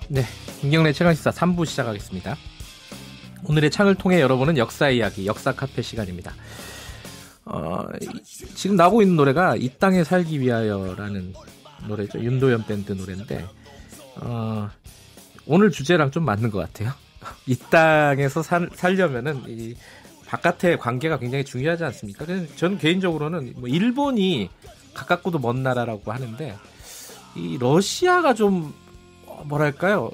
네, 김경래 최강시사 3부 시작하겠습니다. 오늘의 창을 통해 열어보는 역사 이야기, 역사 카페 시간입니다. 지금 나오고 있는 노래가 이 땅에 살기 위하여라는 노래죠. 윤도현 밴드 노래인데 오늘 주제랑 좀 맞는 것 같아요. 이 땅에서 살려면은 이 바깥의 관계가 굉장히 중요하지 않습니까? 저는 개인적으로는 뭐 일본이 가깝고도 먼 나라라고 하는데 이 러시아가 좀 뭐랄까요?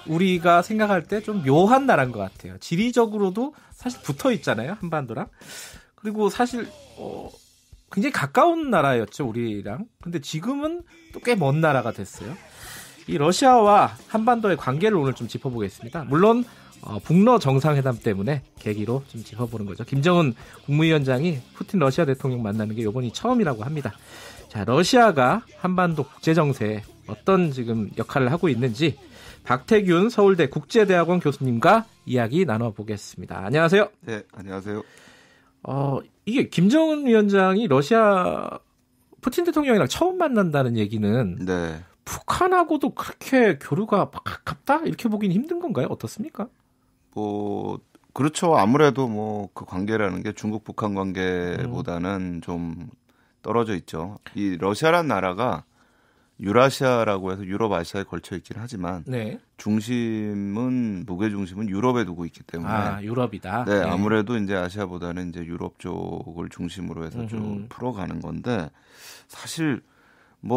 우리가 생각할 때 좀 묘한 나라인 것 같아요. 지리적으로도 사실 붙어 있잖아요, 한반도랑. 그리고 사실 굉장히 가까운 나라였죠, 우리랑. 근데 지금은 또 꽤 먼 나라가 됐어요. 이 러시아와 한반도의 관계를 오늘 좀 짚어보겠습니다. 물론 북러 정상회담 때문에 계기로 좀 짚어보는 거죠. 김정은 국무위원장이 푸틴 러시아 대통령 만나는 게 이번이 처음이라고 합니다. 자, 러시아가 한반도 국제정세에 어떤 지금 역할을 하고 있는지 박태균 서울대 국제대학원 교수님과 이야기 나눠보겠습니다. 안녕하세요. 네, 안녕하세요. 이게 김정은 위원장이 러시아 푸틴 대통령이랑 처음 만난다는 얘기는 네. 북한하고도 그렇게 교류가 가깝다? 이렇게 보기는 힘든 건가요? 어떻습니까? 그렇죠. 아무래도 그 관계라는 게 중국 북한 관계보다는 좀 떨어져 있죠. 이 러시아란 나라가 유라시아라고 해서 유럽 아시아에 걸쳐 있긴 하지만 네. 무게 중심은 유럽에 두고 있기 때문에 유럽이다. 네, 아무래도 이제 아시아보다는 이제 유럽 쪽을 중심으로 해서 좀 풀어가는 건데 사실 1,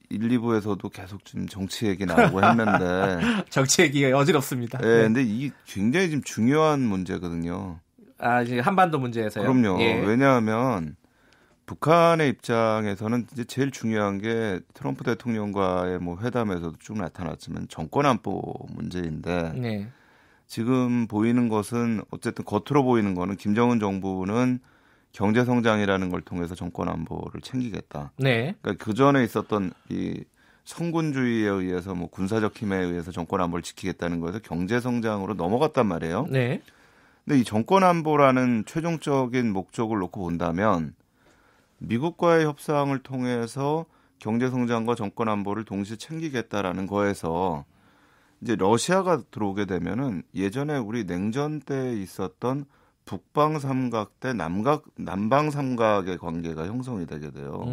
2부에서도 계속 좀 정치 얘기 나오고 했는데 정치 얘기가 어지럽습니다. 네, 근데 이 굉장히 지금 중요한 문제거든요. 지금 한반도 문제에서요. 그럼요. 예. 왜냐하면 북한의 입장에서는 이제 제일 중요한 게 트럼프 대통령과의 회담에서도 쭉 나타났지만 정권 안보 문제인데 네. 지금 보이는 것은 어쨌든 겉으로 보이는 거는 김정은 정부는 경제 성장이라는 걸 통해서 정권 안보를 챙기겠다. 네. 그러니까 그 전에 있었던 이 성군주의에 의해서 군사적 힘에 의해서 정권 안보를 지키겠다는 거에서 경제 성장으로 넘어갔단 말이에요. 네. 근데 이 정권 안보라는 최종적인 목적을 놓고 본다면 미국과의 협상을 통해서 경제 성장과 정권 안보를 동시에 챙기겠다라는 거에서 이제 러시아가 들어오게 되면은 예전에 우리 냉전 때 있었던 북방 삼각 대 남방 삼각의 관계가 형성이 되게 돼요.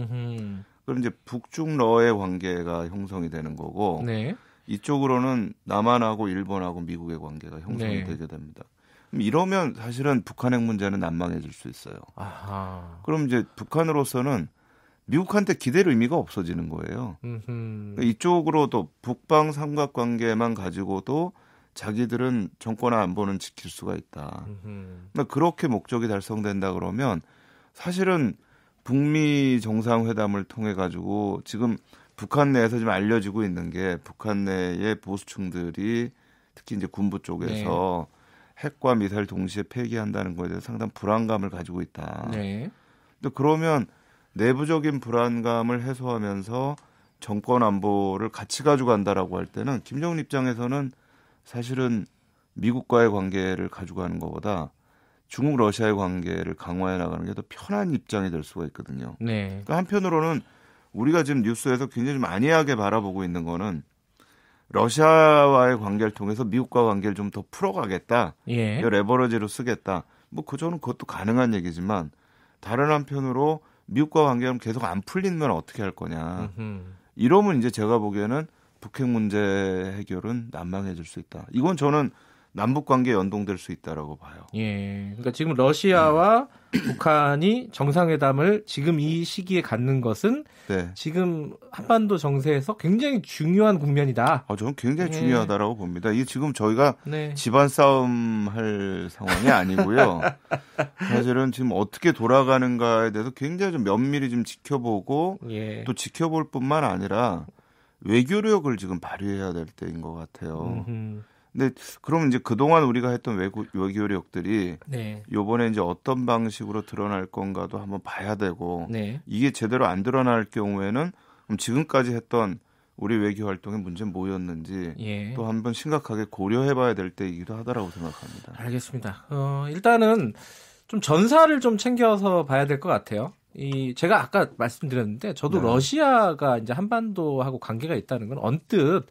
그럼 이제 북중러의 관계가 형성이 되는 거고 네. 이쪽으로는 남한하고 일본하고 미국의 관계가 형성이 되게 됩니다. 이러면 사실은 북한 핵 문제는 난망해질 수 있어요. 아하. 그럼 이제 북한으로서는 미국한테 기댈 의미가 없어지는 거예요. 그러니까 이쪽으로도 북방 삼각관계만 가지고도 자기들은 정권 안보는 지킬 수가 있다. 그러니까 그렇게 목적이 달성된다 그러면 사실은 북미 정상회담을 통해 가지고 지금 북한 내에서 지금 알려지고 있는 게 북한 내의 보수층들이 특히 이제 군부 쪽에서 핵과 미사일 동시에 폐기한다는 거에 대해서 상당히 불안감을 가지고 있다. 네. 근데 그러면 내부적인 불안감을 해소하면서 정권 안보를 같이 가져간다라고 할 때는 김정은 입장에서는 사실은 미국과의 관계를 가져가는 것보다 중국 러시아의 관계를 강화해 나가는 게 더 편한 입장이 될 수가 있거든요. 네. 그러니까 한편으로는 우리가 지금 뉴스에서 굉장히 좀 안이하게 바라보고 있는 거는 러시아와의 관계를 통해서 미국과 관계를 좀 더 풀어가겠다. 예. 레버러지로 쓰겠다. 저는 그것도 가능한 얘기지만 다른 한편으로 미국과 관계가 계속 안 풀리면 어떻게 할 거냐. 이러면 이제 제가 보기에는 북핵 문제 해결은 난망해질 수 있다. 이건 저는 남북 관계에 연동될 수 있다라고 봐요. 예. 그러니까 지금 러시아와 북한이 정상회담을 지금 이 시기에 갖는 것은 지금 한반도 정세에서 굉장히 중요한 국면이다. 저는 굉장히 중요하다라고 봅니다. 이게 지금 저희가 집안 싸움 할 상황이 아니고요. 사실은 지금 어떻게 돌아가는가에 대해서 굉장히 좀 면밀히 좀 지켜보고 또 지켜볼 뿐만 아니라 외교력을 지금 발휘해야 될 때인 것 같아요. 근데 그러면 이제 그동안 우리가 했던 외교력들이 이번에 이제 어떤 방식으로 드러날 건가도 한번 봐야 되고 이게 제대로 안 드러날 경우에는 그럼 지금까지 했던 우리 외교 활동의 문제는 뭐였는지 또 한번 심각하게 고려해봐야 될 때이기도 하다라고 생각합니다. 알겠습니다. 일단은 좀 전사를 좀 챙겨서 봐야 될 것 같아요. 제가 아까 말씀드렸는데 저도 러시아가 이제 한반도하고 관계가 있다는 건 언뜻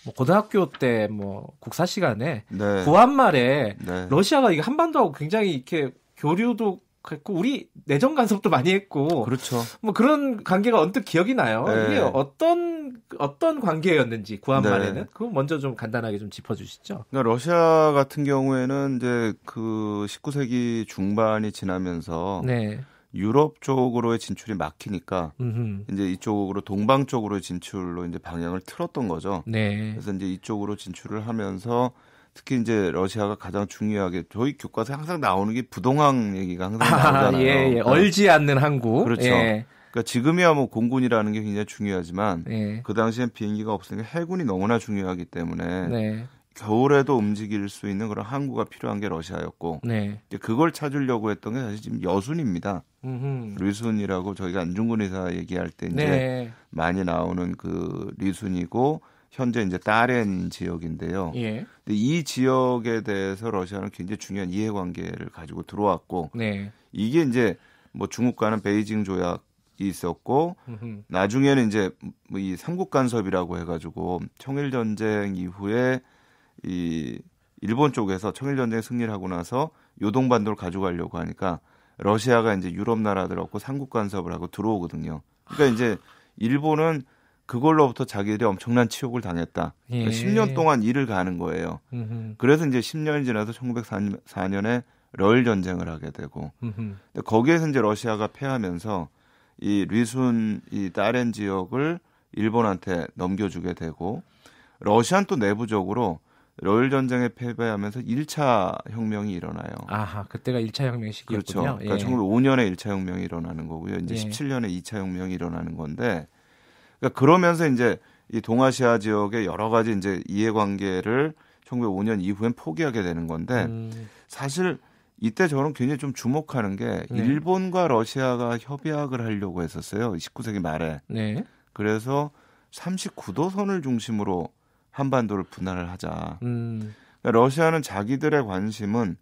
뭐 고등학교 때 뭐 국사 시간에 네. 구한말에 네. 러시아가 이게 한반도하고 굉장히 이렇게 교류도 했고 우리 내정 간섭도 많이 했고 그렇죠. 뭐 그런 관계가 언뜻 기억이 나요. 네. 이게 어떤 관계였는지 구한말에는 네. 그거 먼저 좀 간단하게 좀 짚어주시죠. 그러니까 러시아 같은 경우에는 이제 그 19세기 중반이 지나면서 네. 유럽 쪽으로의 진출이 막히니까 음흠. 이제 이쪽으로 동방 쪽으로의 진출로 이제 방향을 틀었던 거죠. 네. 그래서 이제 이쪽으로 진출을 하면서 특히 이제 러시아가 가장 중요하게 저희 교과서에 항상 나오는 게 부동항 얘기가 항상 나오잖아요. 예. 그러니까 얼지 않는 항구. 그렇죠. 예. 그러니까 지금이야 뭐 공군이라는 게 굉장히 중요하지만 예. 그 당시엔 비행기가 없으니까 해군이 너무나 중요하기 때문에 네. 겨울에도 움직일 수 있는 그런 항구가 필요한 게 러시아였고 네. 이제 그걸 찾으려고 했던 게 사실 지금 여순입니다. 리순이라고 저희가 안중근 의사 얘기할 때 이제 네. 많이 나오는 그 리순이고 현재 이제 따렌 지역인데요. 예. 근데 이 지역에 대해서 러시아는 굉장히 중요한 이해관계를 가지고 들어왔고 네. 이게 이제 뭐 중국과는 베이징 조약이 있었고 나중에는 이제 뭐 이 삼국 간섭이라고 해가지고 청일 전쟁 이후에 이 일본 쪽에서 청일 전쟁 승리를 하고 나서 요동반도를 가져가려고 하니까 러시아가 이제 유럽 나라들하고 삼국 간섭을 하고 들어오거든요. 그러니까 이제 일본은 그걸로부터 자기들이 엄청난 치욕을 당했다. 그러니까 예. 10년 동안 일을 가는 거예요. 그래서 이제 10년이 지나서 1904년에 러일 전쟁을 하게 되고 근데 거기에서 이제 러시아가 패하면서 이 리순 이 따렌 지역을 일본한테 넘겨주게 되고 러시아는 또 내부적으로 러일 전쟁에 패배하면서 1차 혁명이 일어나요. 아하, 그때가 1차 혁명 시기였군요. 그렇죠. 그러니까 예. 1905년에 1차 혁명이 일어나는 거고요. 이제 예. 17년에 2차 혁명이 일어나는 건데 그러니까 그러면서 이제 이 동아시아 지역의 여러 가지 이제 이해관계를 1905년 이후엔 포기하게 되는 건데 사실 이때 저는 굉장히 좀 주목하는 게 일본과 러시아가 협약을 하려고 했었어요. 19세기 말에. 네. 그래서 39도선을 중심으로 한반도를 분할을 하자. 그러니까 러시아는 자기들의 관심은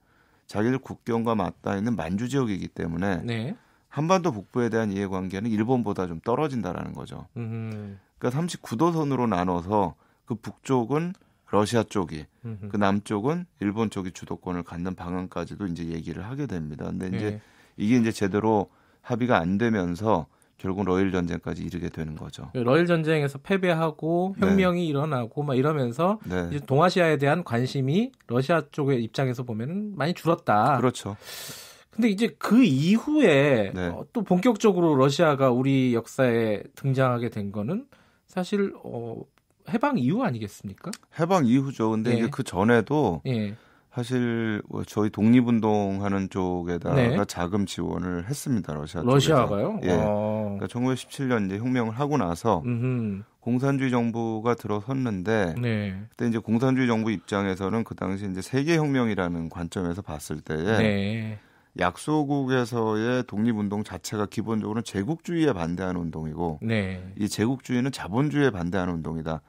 자기들 국경과 맞닿아 있는 만주 지역이기 때문에 네. 한반도 북부에 대한 이해관계는 일본보다 좀 떨어진다라는 거죠. 그러니까 39도선으로 나눠서 그 북쪽은 러시아 쪽이, 그 남쪽은 일본 쪽이 주도권을 갖는 방안까지도 이제 얘기를 하게 됩니다. 근데 이제 네. 이게 이제 제대로 합의가 안 되면서 결국 러일 전쟁까지 이르게 되는 거죠. 러일 전쟁에서 패배하고 혁명이 일어나고 막 이러면서 네. 이제 동아시아에 대한 관심이 러시아 쪽의 입장에서 보면은 많이 줄었다. 그렇죠. 근데 이제 그 이후에 네. 또 본격적으로 러시아가 우리 역사에 등장하게 된 거는 사실 해방 이후 아니겠습니까? 해방 이후죠. 근데 예. 이제 그 전에도 예. 사실 저희 독립운동하는 쪽에다가 네. 자금 지원을 했습니다. 러시아가요? 예. 그러니까 1917년 이제 혁명을 하고 나서 공산주의 정부가 들어섰는데 네. 그때 이제 공산주의 정부 입장에서는 그 당시 이제 세계 혁명이라는 관점에서 봤을 때에 네. 약소국에서의 독립운동 자체가 기본적으로 제국주의에 반대하는 운동이고 네. 이 제국주의는 자본주의에 반대하는 운동이다.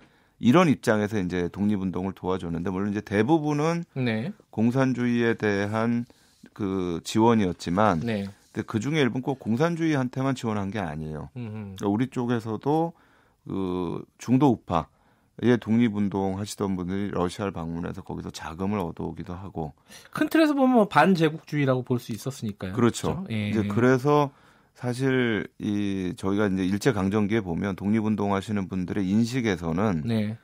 이런 입장에서 이제 독립운동을 도와줬는데 물론 이제 대부분은 네. 공산주의에 대한 그 지원이었지만 네. 근데 그 중에 일부 꼭 공산주의한테만 지원한 게 아니에요. 그러니까 우리 쪽에서도 그 중도 우파의 독립운동 하시던 분들이 러시아를 방문해서 거기서 자금을 얻어오기도 하고 큰 틀에서 보면 반제국주의라고 볼 수 있었으니까요. 그렇죠. 예. 이제 그래서 사실 이 저희가 이제 일제 강점기에 보면 독립운동 하시는 분들의 인식에서는 네.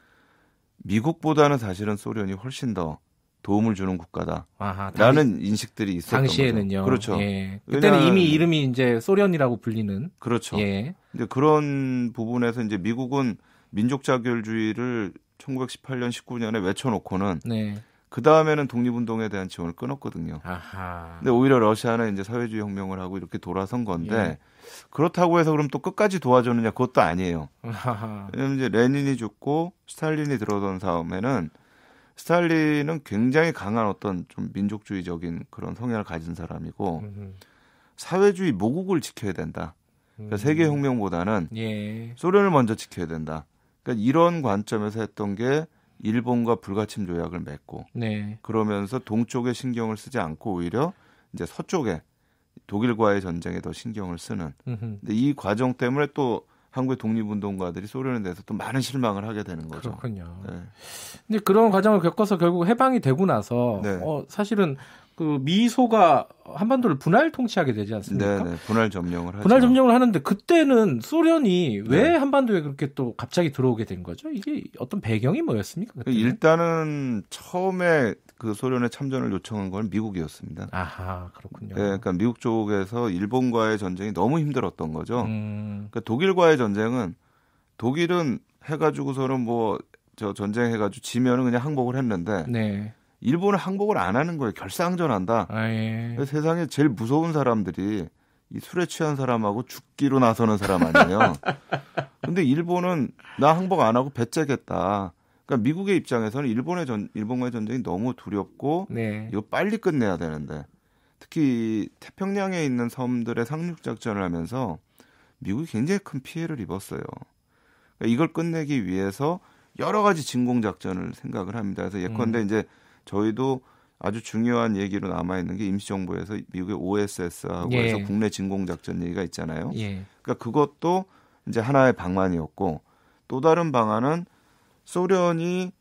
미국보다는 사실은 소련이 훨씬 더 도움을 주는 국가다라는 아하, 인식들이 있었던 당시에는요. 거죠. 그렇죠. 예. 그때는 이미 이름이 이제 소련이라고 불리는. 그렇죠. 예. 이제 그런 부분에서 이제 미국은 민족 자결주의를 1918년 19년에 외쳐놓고는 네. 그 다음에는 독립운동에 대한 지원을 끊었거든요. 아하. 근데 오히려 러시아는 이제 사회주의 혁명을 하고 이렇게 돌아선 건데 예. 그렇다고 해서 그럼 또 끝까지 도와줬느냐 그것도 아니에요. 아하. 왜냐하면 이제 레닌이 죽고 스탈린이 들어선 다음에는 스탈린은 굉장히 강한 어떤 좀 민족주의적인 그런 성향을 가진 사람이고 사회주의 모국을 지켜야 된다. 그러니까 세계혁명보다는 예. 소련을 먼저 지켜야 된다. 그러니까 이런 관점에서 했던 게 일본과 불가침 조약을 맺고 네. 그러면서 동쪽에 신경을 쓰지 않고 오히려 이제 서쪽에 독일과의 전쟁에 더 신경을 쓰는. 근데 이 과정 때문에 또 한국의 독립운동가들이 소련에 대해서 또 많은 실망을 하게 되는 거죠. 그렇군요. 네. 근데 그런 과정을 겪어서 결국 해방이 되고 나서 네. 사실은 그 미소가 한반도를 분할 통치하게 되지 않습니까? 네, 분할 점령을 하죠. 분할 점령을 하는데 그때는 소련이 왜 한반도에 그렇게 또 갑자기 들어오게 된 거죠? 이게 어떤 배경이 뭐였습니까? 그때는? 일단은 처음에 그 소련에 참전을 요청한 건 미국이었습니다. 아하, 그렇군요. 네, 그러니까 미국 쪽에서 일본과의 전쟁이 너무 힘들었던 거죠. 그러니까 독일과의 전쟁은 독일은 해가지고서는 뭐 저 전쟁해가지고 지면은 그냥 항복을 했는데 네. 일본은 항복을 안 하는 거예요. 결사항전한다. 예. 세상에 제일 무서운 사람들이 이 술에 취한 사람하고 죽기로 나서는 사람 아니에요. 근데 일본은 나 항복 안 하고 배째겠다. 그러니까 미국의 입장에서는 일본과의 전쟁이 너무 두렵고 네. 이거 빨리 끝내야 되는데 특히 태평양에 있는 섬들의 상륙 작전을 하면서 미국이 굉장히 큰 피해를 입었어요. 그러니까 이걸 끝내기 위해서 여러 가지 진공 작전을 생각을 합니다. 그래서 예컨대 이제 저희도 아주 중요한 얘기로 남아 있는 게 임시정부에서 미국의 OSS하고 해서 국내 진공 작전 얘기가 있잖아요. 그러니까 그것도 이제 하나의 방안이었고 또 다른 방안은 소련이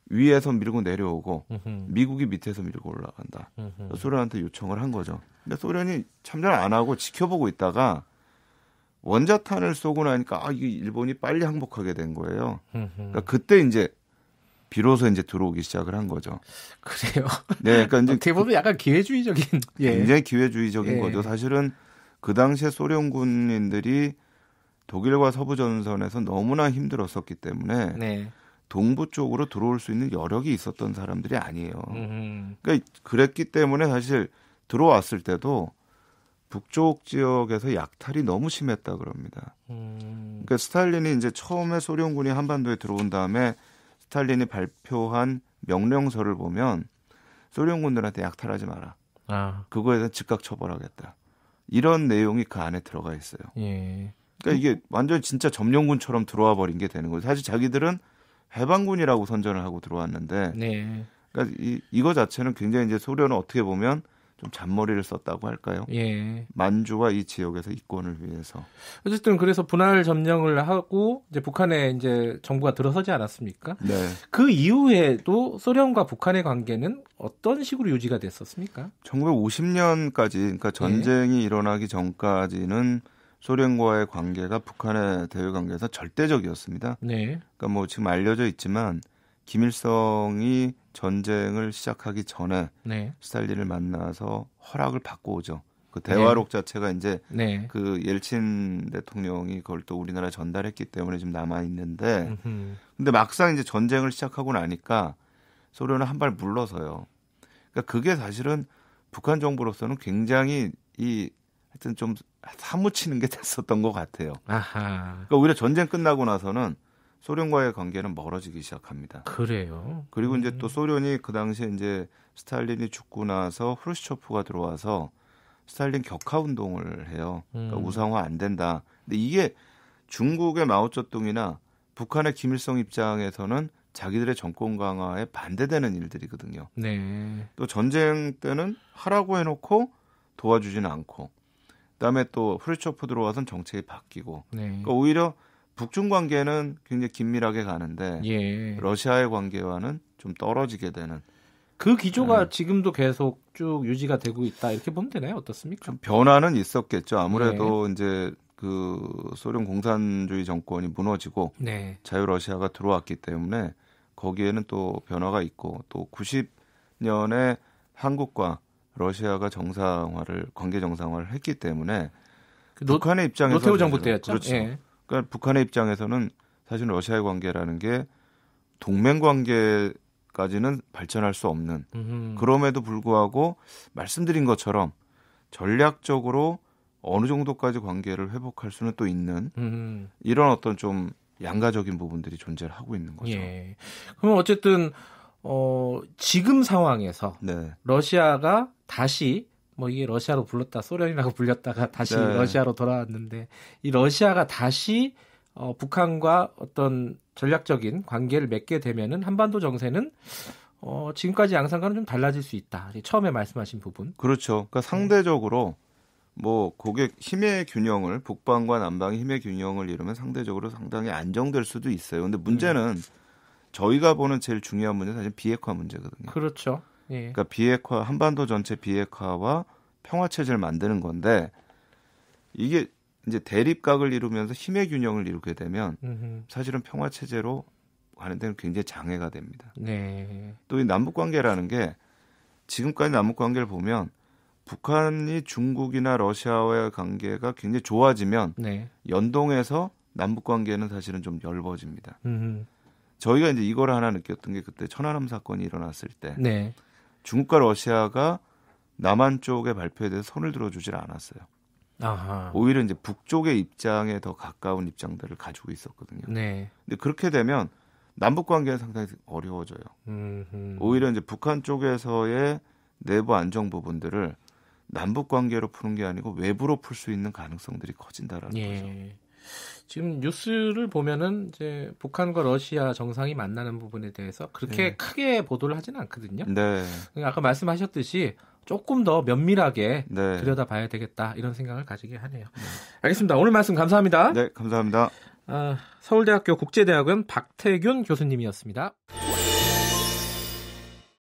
위에서 밀고 내려오고 미국이 밑에서 밀고 올라간다. 소련한테 요청을 한 거죠. 근데 소련이 참전 안 하고 지켜보고 있다가 원자탄을 쏘고 나니까 이게 일본이 빨리 항복하게 된 거예요. 그러니까 그때 이제 비로소 이제 들어오기 시작을 한 거죠. 그래요. 네, 그러니까 이제 어떻게 보면 약간 기회주의적인. 굉장히 기회주의적인 거죠. 사실은 그 당시에 소련 군인들이 독일과 서부 전선에서 너무나 힘들었었기 때문에 동부 쪽으로 들어올 수 있는 여력이 있었던 사람들이 아니에요. 그러니까 그랬기 때문에 사실 들어왔을 때도 북쪽 지역에서 약탈이 너무 심했다 그럽니다. 그러니까 스탈린이 이제 처음에 소련군이 한반도에 들어온 다음에 스탈린이 발표한 명령서를 보면 소련군들한테 약탈하지 마라. 그거에 대한 즉각 처벌하겠다. 이런 내용이 그 안에 들어가 있어요. 그러니까 이게 완전 진짜 점령군처럼 들어와 버린 게 되는 거죠. 사실 자기들은 해방군이라고 선전을 하고 들어왔는데, 그러니까 이거 자체는 굉장히 이제 소련은 어떻게 보면 좀 잔머리를 썼다고 할까요? 만주와 이 지역에서 이권을 위해서. 어쨌든 그래서 분할 점령을 하고 이제 북한에 이제 정부가 들어서지 않았습니까? 그 이후에도 소련과 북한의 관계는 어떤 식으로 유지가 됐었습니까? 1950년까지, 그러니까 전쟁이 일어나기 전까지는 소련과의 관계가 북한의 대외 관계에서 절대적이었습니다. 그러니까 뭐 지금 알려져 있지만 김일성이 전쟁을 시작하기 전에 스탈린을 만나서 허락을 받고 오죠. 그 대화록 자체가 이제 그 옐친 대통령이 그걸 또 우리나라에 전달했기 때문에 지금 남아 있는데, 근데 막상 이제 전쟁을 시작하고 나니까 소련은 한 발 물러서요. 그러니까 그게 사실은 북한 정부로서는 굉장히 하여튼 좀 사무치는 게 됐었던 것 같아요. 그러니까 오히려 전쟁 끝나고 나서는 소련과의 관계는 멀어지기 시작합니다. 그래요. 그리고 이제 또 소련이 그 당시에 이제 스탈린이 죽고 나서 후르시초프가 들어와서 스탈린 격하 운동을 해요. 그러니까 우상화 안 된다. 근데 이게 중국의 마오쩌둥이나 북한의 김일성 입장에서는 자기들의 정권 강화에 반대되는 일들이거든요. 또 전쟁 때는 하라고 해놓고 도와주지는 않고, 그다음에 또 후르시초프 들어와서는 정책이 바뀌고, 그러니까 오히려 북중 관계는 굉장히 긴밀하게 가는데 러시아의 관계와는 좀 떨어지게 되는 그 기조가 지금도 계속 쭉 유지가 되고 있다 이렇게 보면 되나요? 어떻습니까? 좀 변화는 있었겠죠. 아무래도 이제 그 소련 공산주의 정권이 무너지고 자유 러시아가 들어왔기 때문에 거기에는 또 변화가 있고, 또 90년에 한국과 러시아가 관계 정상화를 했기 때문에 북한의 입장에서 노태우 정부 때였죠. 그렇죠. 그러니까 북한의 입장에서는 사실 러시아의 관계라는 게 동맹 관계까지는 발전할 수 없는, 그럼에도 불구하고 말씀드린 것처럼 전략적으로 어느 정도까지 관계를 회복할 수는 또 있는 이런 어떤 좀 양가적인 부분들이 존재를 하고 있는 거죠. 그럼 어쨌든 지금 상황에서 러시아가 다시 이게 러시아로 불렀다 소련이라고 불렸다가 다시 러시아로 돌아왔는데, 이 러시아가 다시 북한과 어떤 전략적인 관계를 맺게 되면은 한반도 정세는 지금까지 양상과는 좀 달라질 수 있다. 처음에 말씀하신 부분. 그렇죠. 그러니까 상대적으로 뭐 그게 힘의 균형을 북방과 남방의 힘의 균형을 이루면 상대적으로 상당히 안정될 수도 있어요. 근데 문제는 저희가 보는 제일 중요한 문제는 사실 비핵화 문제거든요. 그렇죠. 예. 그러니까 비핵화 한반도 전체 비핵화와 평화 체제를 만드는 건데 이게 이제 대립각을 이루면서 힘의 균형을 이루게 되면 사실은 평화 체제로 가는 데는 굉장히 장애가 됩니다. 네. 또 이 남북 관계라는 게 지금까지 남북 관계를 보면 북한이 중국이나 러시아와의 관계가 굉장히 좋아지면 네. 연동해서 남북 관계는 사실은 좀 엷어집니다. 저희가 이제 이걸 하나 느꼈던 게 그때 천안함 사건이 일어났을 때 네. 중국과 러시아가 남한 쪽의 발표에 대해서 손을 들어주질 않았어요. 아하. 오히려 이제 북쪽의 입장에 더 가까운 입장들을 가지고 있었거든요. 네. 근데 그렇게 되면 남북 관계는 상당히 어려워져요. 오히려 이제 북한 쪽에서의 내부 안정 부분들을 남북 관계로 푸는 게 아니고 외부로 풀 수 있는 가능성들이 커진다라는 거죠. 지금 뉴스를 보면은 이제 북한과 러시아 정상이 만나는 부분에 대해서 그렇게 크게 보도를 하지는 않거든요. 네. 아까 말씀하셨듯이 조금 더 면밀하게 네. 들여다봐야 되겠다 이런 생각을 가지게 하네요. 알겠습니다. 오늘 말씀 감사합니다. 네, 감사합니다. 서울대학교 국제대학원 박태균 교수님이었습니다.